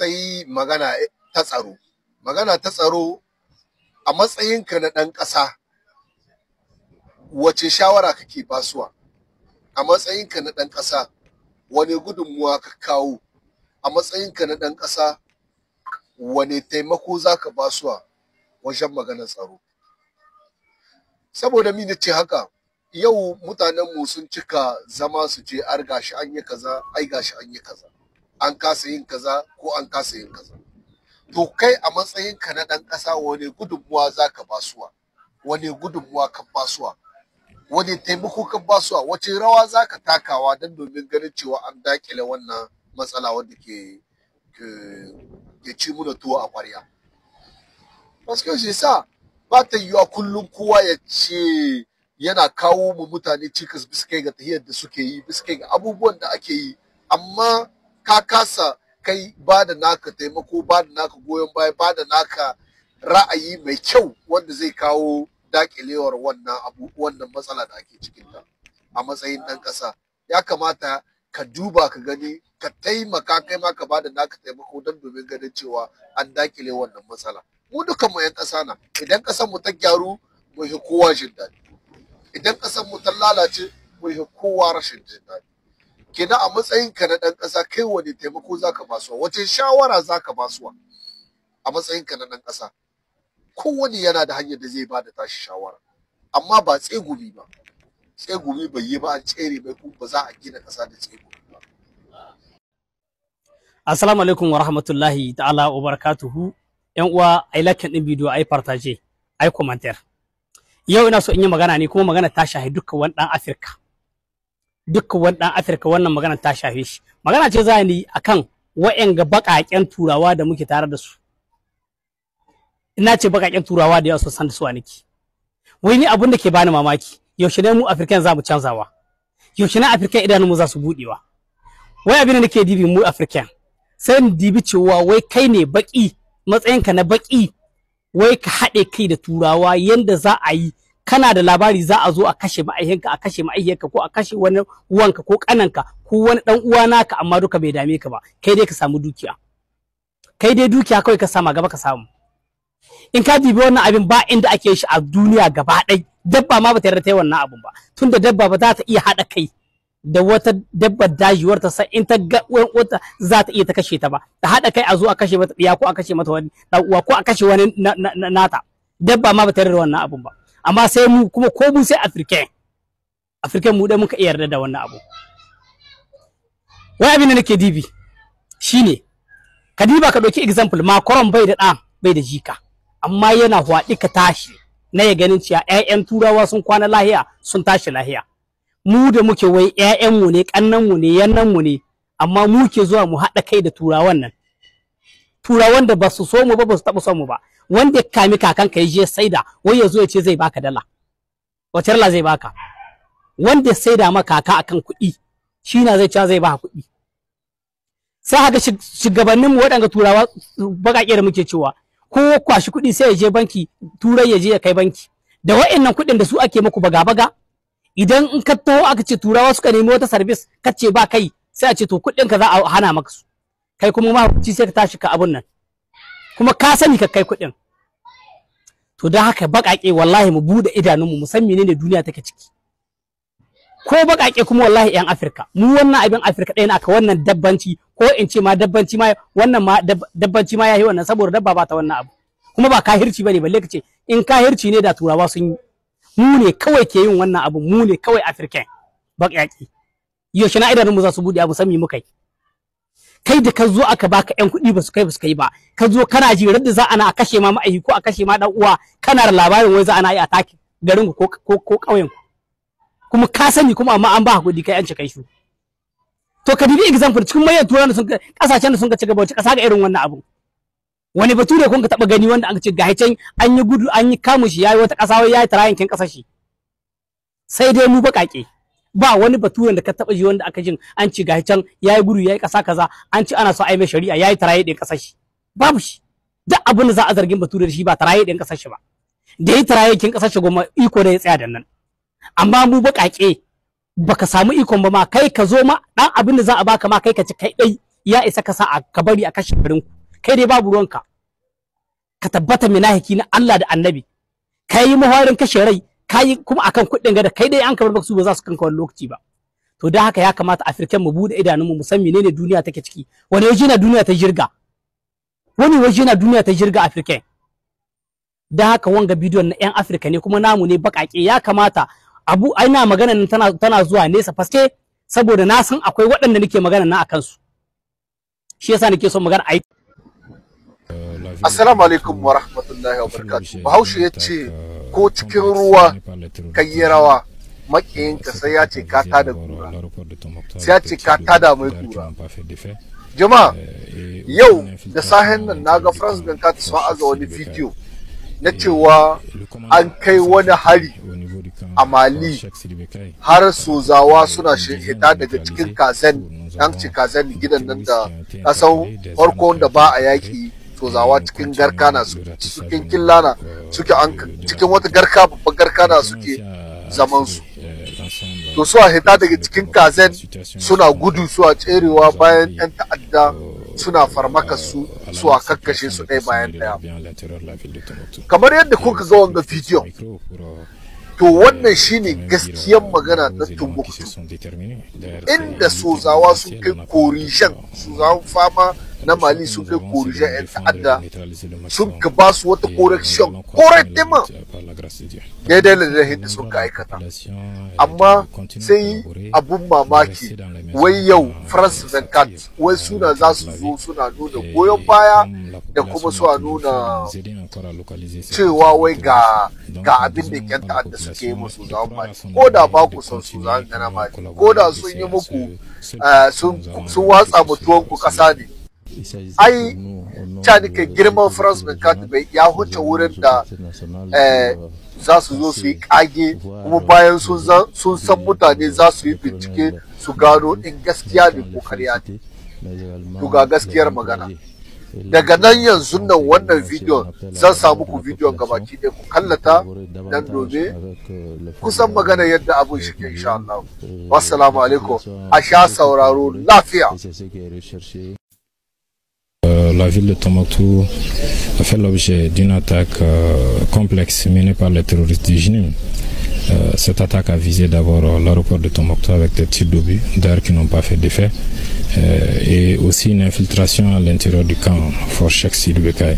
sai magana ta tsaro. Magana ta tsaro a matsayinka na ɗan ƙasa, wace shawara kake basuwa? A matsayinka na ɗan ƙasa, wane gudunmuwa ka kawo? A matsayinka na ɗan ƙasa, wane taimako za ka basuwa wajen maganar tsaro? Saboda mi nace haka, yau mutanenmu sun cika zama su ce ar gashi an yi kaza, ai gashi an yi kaza. An kasa yin kaza ko an kasa yin kaza. To kai a matsayinka na ɗan ƙasa, wane gudunmuwa za ka basuwa? Wane gudunmuwa ka basuwa? Wane taimako ka basuwa? Wace rawa za ka takawa don domin ganin cewa an daƙile wannan matsala wanda ke ci muna tuwo a ƙwarya? Paske shi sa ba ta yiwuwa kullum kowa ya ce yana kawo mu mutane cikas bisa kai ga tahiyar da suke yi, bisa kai ga abubuwan da ake yi, amma ka kasa kai ba da naka taimako, ba da naka goyon baya, ba da naka ra'ayi mai kyau wanda zai kawo dakilewar wannan matsala da ake cikin ta. A matsayin ɗan ƙasa ya kamata ka duba ka gani, ka taimaka kai ma ka ba da naka taimako don domin ganin cewa an dakile wannan matsala. Mu dukan mu 'yan ƙasa na, idan ƙasar mu ta gyaru mu yi kowa jin daɗi, idan ƙasar mu ta lalace mu yi kowa rashin jin daɗi. Kenan a matsayinka na ɗan ƙasa, kai wani taimako za ka basuwa? Wace shawara za ka basuwa a matsayinka na ɗan ƙasa? Kowane yana da hanyar da zai ba da tashi shawara, amma ba tsegumi ba. Tsegumi bai yi ba, an tsere mai, kuma ba za a gina ƙasa da tsegumi ba. Assalamu alaikum wa rahmatullahi ta'ala wa barakatuhu. Yan uwa, ai like ɗin bidiyo, ai partage, ai commentaire. Yau ina so in yi magana ne, kuma magana ta shahi dukkan wani ɗan Afirka. Dukkan wani ɗan Afirka wannan magana ta shafe shi. Magana ce za ni akan wa'yanga baƙaƙen turawa da muke tare da su. Ina ce baƙaƙen turawa da yawa sun san da su nake. Wai ni abin da ke bani mamaki, yaushe ne mu Afirkan za mu canzawa? Yaushe ne Afirkan idanunmu za su buɗewa? Wai abin da nake dibi mu Afirkan, sai ni dibi cewa wai kai ne baƙi, matsayinka na baƙi, wai ka haɗe kai da turawa yanda za a yi. Kana da labari za a zo a kashe ma'aikinka, a kashe ma'aikiyarka, ko a kashe wani uwanka ko ƙananka ko wani ɗan uwa naka, amma duka bai dame ka ba. Kai dai ka samu dukiya. Kai dai dukiya kawai ka sama gaba ka samu. In ka dibi wannan abin ba inda ake shi a duniya gaba ɗai, dabba ma ba ta yarda ta yi wannan abin ba. Tunda dabba ba za ta iya haɗa kai da wata dabbar dajiwar ta sai in ta ga wata za ta iya ta kashe ta ba. Ta haɗa kai a zo a kashe mata ɗiya, ko a kashe mata wani ɗan uwa, ko a kashe wani nata. Dabba ma ba ta yarda da wannan abin ba. Amma sai mu kuma, ko mu sai African mu dai muka iya yarda da wannan abu. Wai abin da nake dibi shine, ka diba ka ɗauki example, Macron bai da ɗa bai da jika, amma yana hwaɗi ka tashi na ya ganin cewa ƴaƴan turawa sun kwana lahiya, sun tashi lahiya. Mu da muke wai ƴaƴanmu ne, ƙannanmu ne, yannanmu ne, amma mu ke zuwa mu haɗa kai da turawan nan. Turawan da ba su so mu ba, ba su taɓa son mu ba. Wanda ya kami kakanka ya je saida, wai ya zo ya ce zai baka dala. Wace dala zai baka? Wanda ya saida maka kaka akan kuɗi, shi na zai cewa zai baka kuɗi. Sai haka shugabanninmu waɗanda turawa baƙaƙe da muke cewa, ko kwashi kuɗi sai ya je banki, turai ya je ya kai banki. Da wa'annan kuɗin da su ake muku baga-baga, idan in ka taho aka ce turawa suka nemi wata service, ka ce ba kai, sai a ce to kuɗinka za a hana maka su. Kai kuma mahaukaci sai ka tashi ka abun nan, kuma ka sani ka kai kuɗin. To don haka baƙaƙe wallahi mu buɗe idanunmu, mu san menene duniya take ciki. Ko baƙaƙe kuma wallahi 'yan Afirka, mu wannan abin Afirka ɗaya na aka wannan dabbanci, ko in ce ma dabbanci ma, wannan ma dabbanci ma yayi wannan, saboda dabba ba ta wannan abu. Kuma ba kahirci bane, balle ka ce in kahirci ne da turawa sun yi. Mu ne kawai ke yin wannan abu, mu ne kawai Afirka baƙaƙe. Yaushe na idanunmu za su buɗe abu, san me muka yi? Kai da ka zo aka baka ƴan kuɗi ba su kai ba, ka zo kana ji da za ana a kashe ma ma'aiki, ko a kashe ma dan uwa, kana da labarin wai za ana yi ataki garin ku ko ƙauyen ku, kuma ka sani, kuma amma an ba kuɗi kai an ci kai shi. To ka dibi example cikin manyan turan da kasashen da sun ka ci gaba, wace ƙasa ga irin wannan abu? Wani bature kun ka taɓa gani wanda an ce ga can an yi gudu, an yi kamun shi, yayi wata ƙasa, wai yayi tarayankin ƙasar shi? Sai dai mu baƙaƙe. Ba wani baturen da ka taba ji wanda aka jin an ci ga can yayi guru yayi kasa kaza, an ci ana so ai mai shari'a yayi taraye din kasar shi. Babu shi. Duk abin da za a zargin bature da shi ba taraye din kasar shi ba. Da yi taraye kin kasar shi goma iko da ya tsaya da nan. Amma mu baƙaƙe baka samu ikon ba ma, kai ka zo ma dan abin da za a baka ma kai ka ci kai dai, ya isa ka sa ka bari a kashe garin ku kai dai babu ruwanka ka tabbata minahiki na Allah da Annabi kai muhawarin kashe rai kai kuma akan kuɗin ga da kai dai an ka bar su ba za su kanka wani lokaci ba. To da haka ya kamata Afirkan mu bude idanunmu mu san menene duniya take ciki, wani waje na duniya ta jirga, wani waje na duniya ta jirga Afirkan. Da haka wanga bidiyon na 'yan Afirka ne kuma namu ne bakake, ya kamata abu aina magana nan tana zuwa nesa faske saboda na san akwai waɗanda nake magana na akan su, shi yasa nake son magana ai. Assalamu alaikum wa rahmatullahi wa barakatuh. Bahaushe ya ce ko cikin ruwa kan yi rawa makiyinka sai ya ce ka tada kura, sai ya ce ka tada mai kura. Jama'a yau da sahen nan naga France 24 sun aza wani bidiyo na cewa an kai wani hari a Mali har sozawa suna hita daga cikin kazen, an ce kazen gidan nan da kasan farko da ba a yaki sozawa cikin garka na cikin killana suke cikin wata garka babban garka na suke zaman su. To su a hita daga cikin kazen suna gudu su a tserewa bayan 'yan ta'adda suna farmaka su a kakkashe su ɗaya bayan ɗaya. Kamar yadda kuka ga wanga bidiyon, to wannan shine gaskiyar magana na Tumbuktu, inda sozawa sun kai korishan, sozawan fama na Mali sun kai korishan 'yan ta'adda sun ka ba su wata correction correctement daidai da yadda sun ka aikata. Amma sai abun mamaki wai yau France 24 wai suna za su zo suna nuna goyon baya da kuma suna nuna cewa wai ga abin da 'yan ta'adda suke yi musu zaman Mali, ko da ba ku son su zaman gana Mali, ko da sun yi muku sun watsa mutuwan ku kasa ne. Ai canika girman France 24 bai ya huce wurin da za su zo su yi kage kuma bayan sun san mutane za su yi bincike su gano in gaskiya ne ko karya ne. To ga gaskiyar magana daga nan yanzu nan wannan bidiyon zan samu ku bidiyon gabaki ɗaya ku kallata dan domin kusan magana yadda abun shi ke insha Allah. Wassalamu alaikum, a sha sauraro lafiya. La ville de Tombouctou a fait l'objet d'une attaque complexe menée par les terroristes du JNIM. Cette attaque a visé d'abord l'aéroport de Tombouctou avec des tirs d'obus, d'ailleurs qui n'ont pas fait d'effet, et aussi une infiltration à l'intérieur du camp Fort Cheikh Sidibé Bécaye.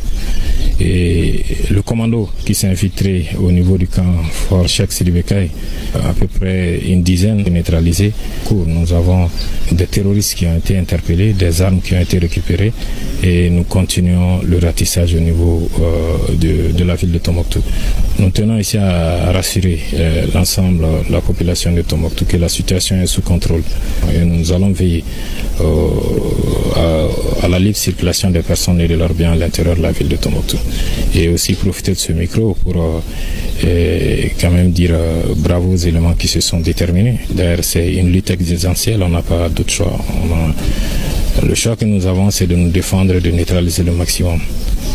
Et le commando qui s'est infiltré au niveau du camp Fort Cheikh Sidibé Bécaye, à peu près une dizaine neutralisés. Nous avons des terroristes qui ont été interpellés, des armes qui ont été récupérées, et nous continuons le ratissage au niveau de la ville de Tombouctou. Nous tenons ici à rassurer l'ensemble de la population de Tombouctou que la situation est sous contrôle. Et nous allons veiller à la libre circulation des personnes et de leurs biens à l'intérieur de la ville de Tombouctou. Et aussi profiter de ce micro pour quand même dire bravo aux éléments qui se sont déterminés. D'ailleurs, c'est une lutte existentielle, on n'a pas d'autre choix. Le choix que nous avons, c'est de nous défendre et de neutraliser le maximum.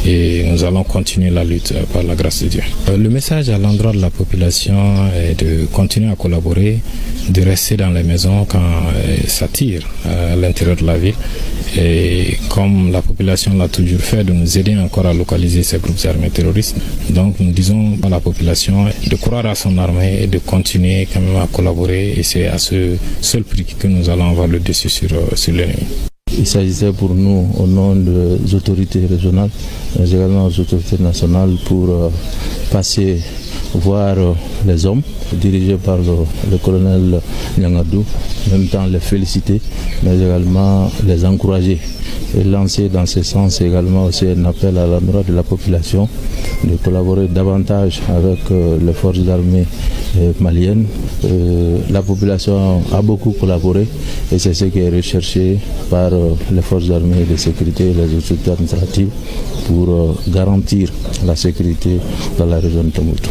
Et nous allons continuer la lutte par la grâce de Dieu. Le message à l'endroit de la population est de continuer à collaborer, de rester dans les maisons quand ça tire à l'intérieur de la ville. Et comme la population l'a toujours fait, de nous aider encore à localiser ces groupes armés terroristes. Donc nous disons à la population de croire à son armée et de continuer quand même à collaborer. Et c'est à ce seul prix que nous allons avoir le dessus sur l'ennemi. Il s'agissait pour nous, au nom des autorités régionales, mais également aux autorités nationales, pour passer voir les hommes dirigés par le colonel Nyangadou, en même temps les féliciter, mais également les encourager et lancer dans ce sens également aussi un appel à l'endroit de la population de collaborer davantage avec les forces armées maliennes. La population a beaucoup collaboré et c'est ce qui est recherché par les forces armées de sécurité et les autorités administratives pour garantir la sécurité dans la région de Tombouctou.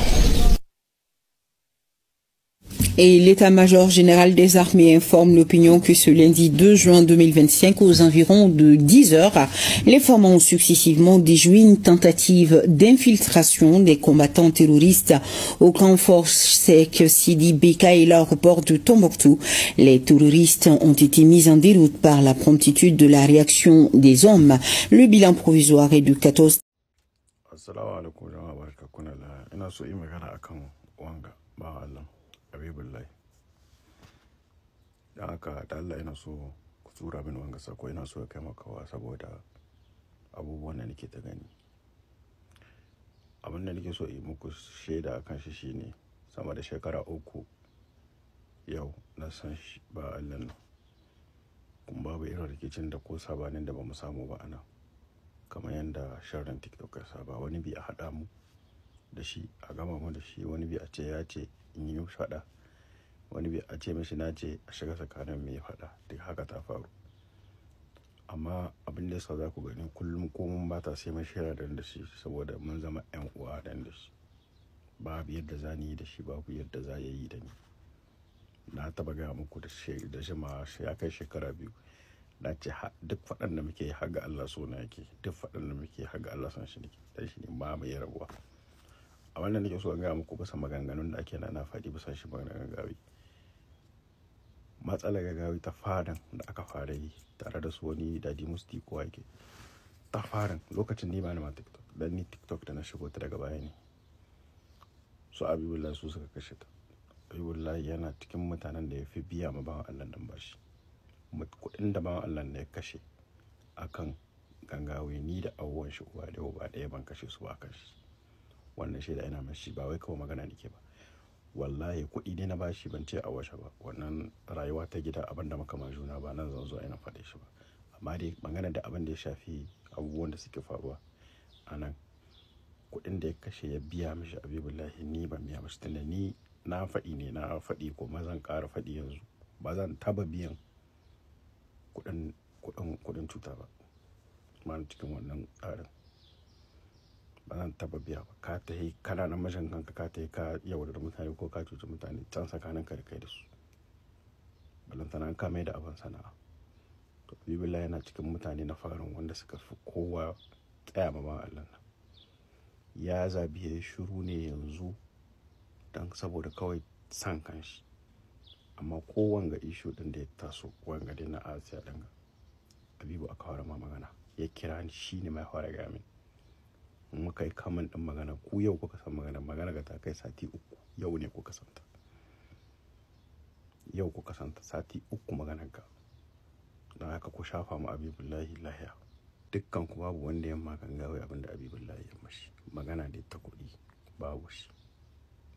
Et l'état-major général des armées informe l'opinion que ce lundi 2 juin 2025, aux environs de 10 heures, les femmes ont successivement déjoué une tentative d'infiltration des combattants terroristes au camp Force Sec Sidi Beka et l'aéroport de Tombouctou. Les terroristes ont été mis en déroute par la promptitude de la réaction des hommes. Le bilan provisoire est de 14. Assalamu alaikum jama'a barkakunna la ina so yi magana akan wanga ba Allah habibullahi dan haka da Allah ina so ku tura min wanga sako ina so kai makawa saboda abubuwan da nake ta gani abin da nake so yi muku shaida akan shi shine sama da shekara 3 yau na san shi ba Allah nan kuma babu irin rikicin da ko sabanin da bamu samu ba ana kamar yadda sharrin TikTok ya saba wani bi a haɗa mu da shi a gama mu da shi wani bi a ce ya ce in yi faɗa wani bi a ce mishi na ce a shiga tsakanin mai faɗa duk haka ta faru amma abin da yasa za ku gani kullum ko mun ba ta sai mun shira da shi saboda mun zama ƴan uwa da shi babu yadda za ni yi da shi babu yadda za ya yi da ni na taba gaya muku da shi ma ya kai shekara 2 na ce duk faɗan da muke har ga Allah so na yake duk faɗan da muke har ga Allah san shi ne dan shi ne ba mai rabuwa a wannan nake so in ga muku bisa maganganun da ake na faɗi bisa shi maganganun gawi matsalar gagawi ta fadan da aka fara yi tare da su wani dadi musti ko yake ta faran lokacin ni ba na TikTok dan ni TikTok da na shigo ta daga baya ne su Abibullahi su suka kashe ta Abibullahi yana cikin mutanen da ya fi biya ma bawan Allah dan bashi kudin da bawan Allah ne ya kashe akan gangawe ni da abubuwan shi uwa da uba da ban kashe su ba kan shi wannan shaida ina mashi ba wai kawai magana nake ba wallahi kudi ne na bashi ban ce a washe ba wannan rayuwa ta gida abinda muka ma juna ba nan zan zo ina faɗe shi ba amma dai magana da abin da ya shafi abubuwan da suke faruwa anan kudin da ya kashe ya biya mishi Abibullahi ni ban biya mishi tunda ni na faɗi ne na faɗi kuma zan ƙara faɗi yanzu ba zan taba biyan kudin cuta ba ma cikin wannan tsarin ba zan taba biya ba ka ta yi kana na mashin kanka ka ta yi ka yaudar mutane ko ka cuci mutane can tsakanin ka da kai da su balantana ka mai da abin sana'a to Abibullahi yana cikin mutane na farin wanda suka fi kowa tsaya ma Allah nan ya zabi ya shiru ne yanzu dan saboda kawai san kanshi amma kowanga issue din da ya taso wanga dai na Asiya din Habibu aka fara ma magana ya kira ni shine mai fara ga min muka yi kaman din magana ku yau kuka san magana ga ta kai sati 3 yau ne kuka santa yau kuka santa sati 3 maganar ka dan haka ku shafa mu Abibullahi lahiya dukkan ku babu wanda ya magangawai abinda Abibullahi ya mashi magana da ta kudi babu shi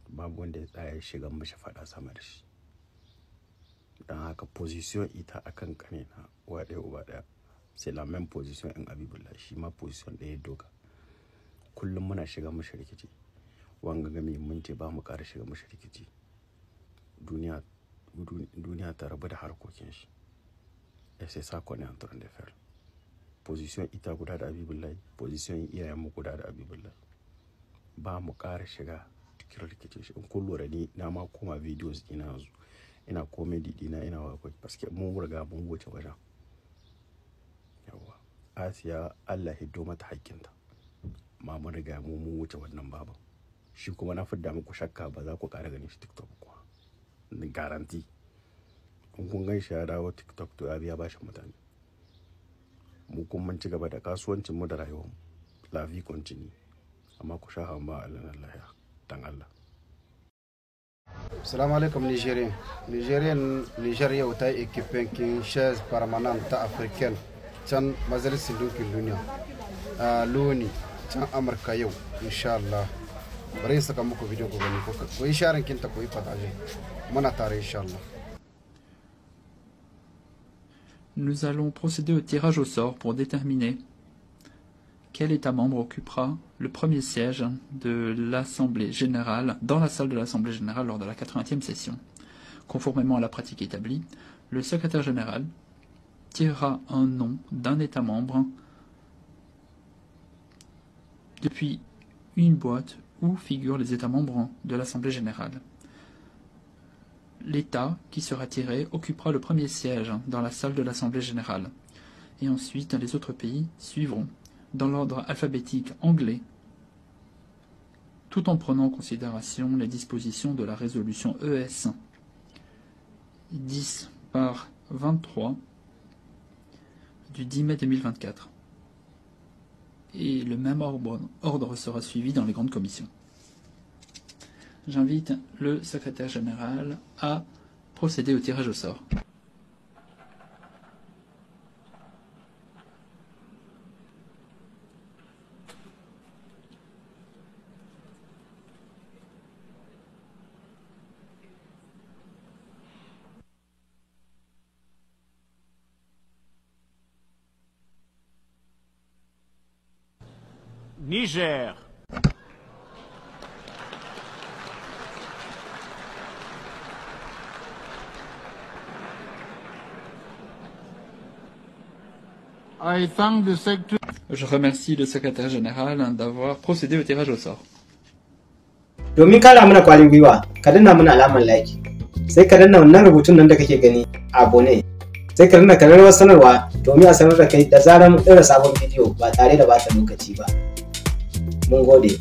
babu wanda ya tsaya shiga mashi fada sama da shi dan haka position ita akan kanina uwa ɗaya uba ɗaya c'est la même position in Abibullahi shi ma position ɗaya doka kullum muna shiga mashi rikici wanga game mun ce ba mu ƙara shiga mashi rikici duniya ta rabu da harkokin shi sai sa ko ne an turan da fer position ita guda da Abibullahi position iyayen mu guda da Abibullahi ba mu ƙara shiga cikin rikici shi in kun lura ni na ma koma videos ina yanzu ina comedy dina ina waƙoƙi paske mun riga mun wuce wajen yawa Asiya Allah hiddo mata haƙƙinta amma mun riga mun wuce wannan babu shi kuma na fidda muku shakka ba za ku ƙara ganin shi TikTok kuwa ni garanti in kun gan shi ya dawo TikTok to ya biya bashin mutane mu kun mun ci gaba da kasuwancin mu da rayuwar mu la vie continue amma ku sha hamba Allah dan Allah. Salam alaikum Niger yau ta yi ekipin chaise permanente ta africaine can majalisar dokin duniya a Loni can Amurka yau insha Allah bari in saka muku video ku gani ko yi sharing kinta ko yi partage muna tare insha Allah. Nous allons procéder au tirage au sort pour déterminer quel État membre occupera le premier siège de l'Assemblée générale dans la salle de l'Assemblée générale lors de la 80e session. Conformément à la pratique établie, le secrétaire général tirera un nom d'un État membre depuis une boîte où figurent les États membres de l'Assemblée générale. l'État qui sera tiré occupera le premier siège dans la salle de l'Assemblée générale. Et ensuite, les autres pays suivront dans l'ordre alphabétique anglais, tout en prenant en considération les dispositions de la résolution ES 10/23 du 10 mai 2024. Et le même ordre sera suivi dans les grandes commissions. J'invite le secrétaire général à procéder au tirage au sort. Niger. Je remercie le secrétaire général d'avoir procédé au tirage au sort. Domin kara mana kwalin gwiwa, ka danna mana alamar like. Sai ka danna wannan rubutun nan da kake gani abone. Sai ka danna kararrawar sanarwa domin a sanar da kai da zarar mun ɗora sabon bidiyo ba tare da bata lokaci ba. Mun gode.